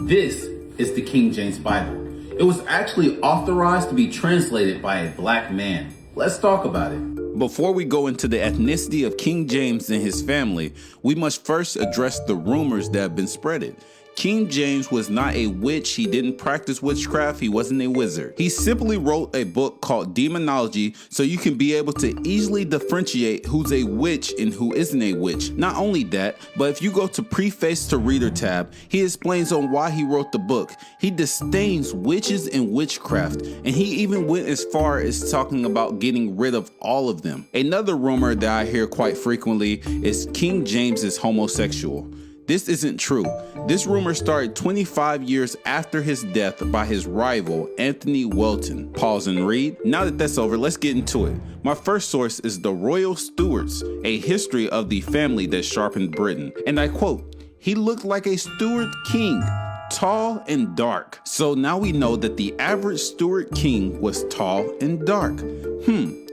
This is the King James Bible. It was actually authorized to be translated by a black man. Let's talk about it. Before we go into the ethnicity of King James and his family, we must first address the rumors that have been spreaded. King James was not a witch, he didn't practice witchcraft, he wasn't a wizard. He simply wrote a book called Demonology so you can be able to easily differentiate who's a witch and who isn't a witch. Not only that, but if you go to Preface to Reader tab, he explains on why he wrote the book. He disdains witches and witchcraft, and he even went as far as talking about getting rid of all of them. Another rumor that I hear quite frequently is King James is homosexual. This isn't true. This rumor started 25 years after his death by his rival, Anthony Welton. Pause and read. Now that that's over, let's get into it. My first source is The Royal Stuarts, a history of the family that sharpened Britain. And I quote, "He looked like a Stuart king, tall and dark." So now we know that the average Stuart king was tall and dark.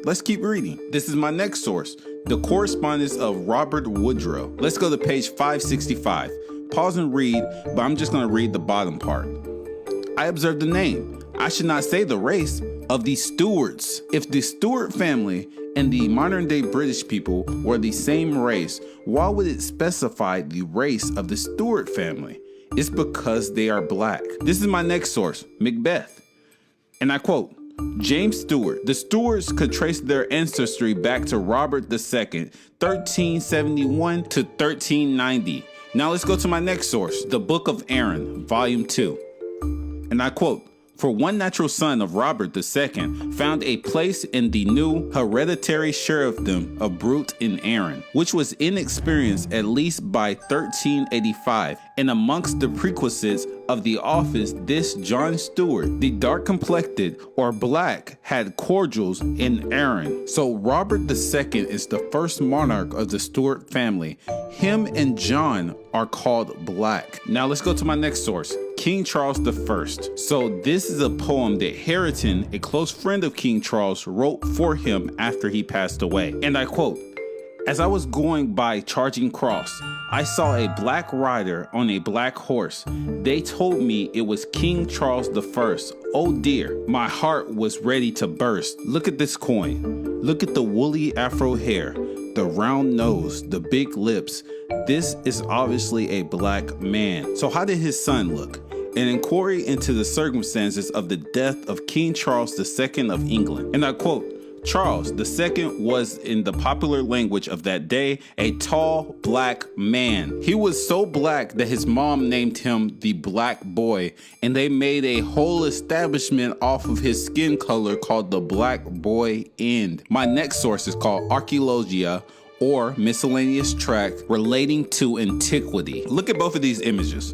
Let's keep reading. This is my next source, The Correspondence of Robert Woodrow. Let's go to page 565. Pause and read, but I'm just going to read the bottom part. "I observed the name, I should not say the race, of the Stuarts. If the Stuart family and the modern day British people were the same race, why would it specify the race of the Stuart family? It's because they are black." This is my next source, Macbeth. And I quote, "James Stuart. The Stuarts could trace their ancestry back to Robert II, 1371 to 1390. Now let's go to my next source, the Book of Aaron, Volume 2. And I quote, "For one natural son of Robert II found a place in the new hereditary sheriffdom of Brute in Aaron, which was inexperienced at least by 1385, and amongst the prerequisites of the office this John Stuart, the dark complected or black, had cordials in Aaron." So Robert II is the first monarch of the Stuart family. Him and John are called black. Now let's go to my next source, King Charles I. So this is a poem that Hareton, a close friend of King Charles, wrote for him after he passed away. And I quote, "As I was going by Charging Cross, I saw a black rider on a black horse. They told me it was King Charles I. Oh dear, my heart was ready to burst. Look at this coin. Look at the woolly afro hair, the round nose, the big lips. This is obviously a black man. So how did his son look?" An inquiry into the circumstances of the death of King Charles II of England. And I quote, "Charles II was, in the popular language of that day, a tall black man. He was so black that his mom named him the Black Boy, and they made a whole establishment off of his skin color called the Black Boy Inn." My next source is called Archaeologia, or miscellaneous tract relating to antiquity. Look at both of these images.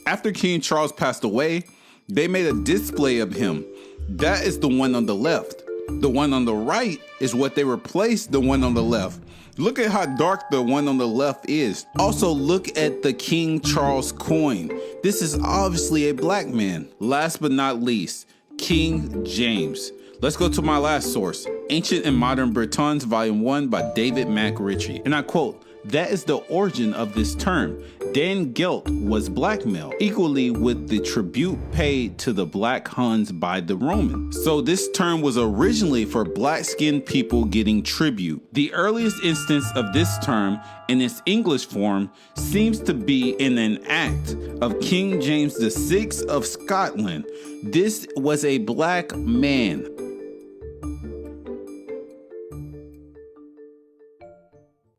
After King Charles passed away, they made a display of him. That is the one on the left. The one on the right is what they replaced the one on the left. Look at how dark the one on the left is. Also look at the King Charles coin. This is obviously a black man. Last but not least, King James. Let's go to my last source, Ancient and Modern Britons, Volume 1 by David McRitchie. And I quote, "That is the origin of this term. Dan Gelt was blackmail, equally with the tribute paid to the black Huns by the Romans. So this term was originally for black-skinned people getting tribute. The earliest instance of this term in its English form seems to be in an act of King James VI of Scotland. This was a black man,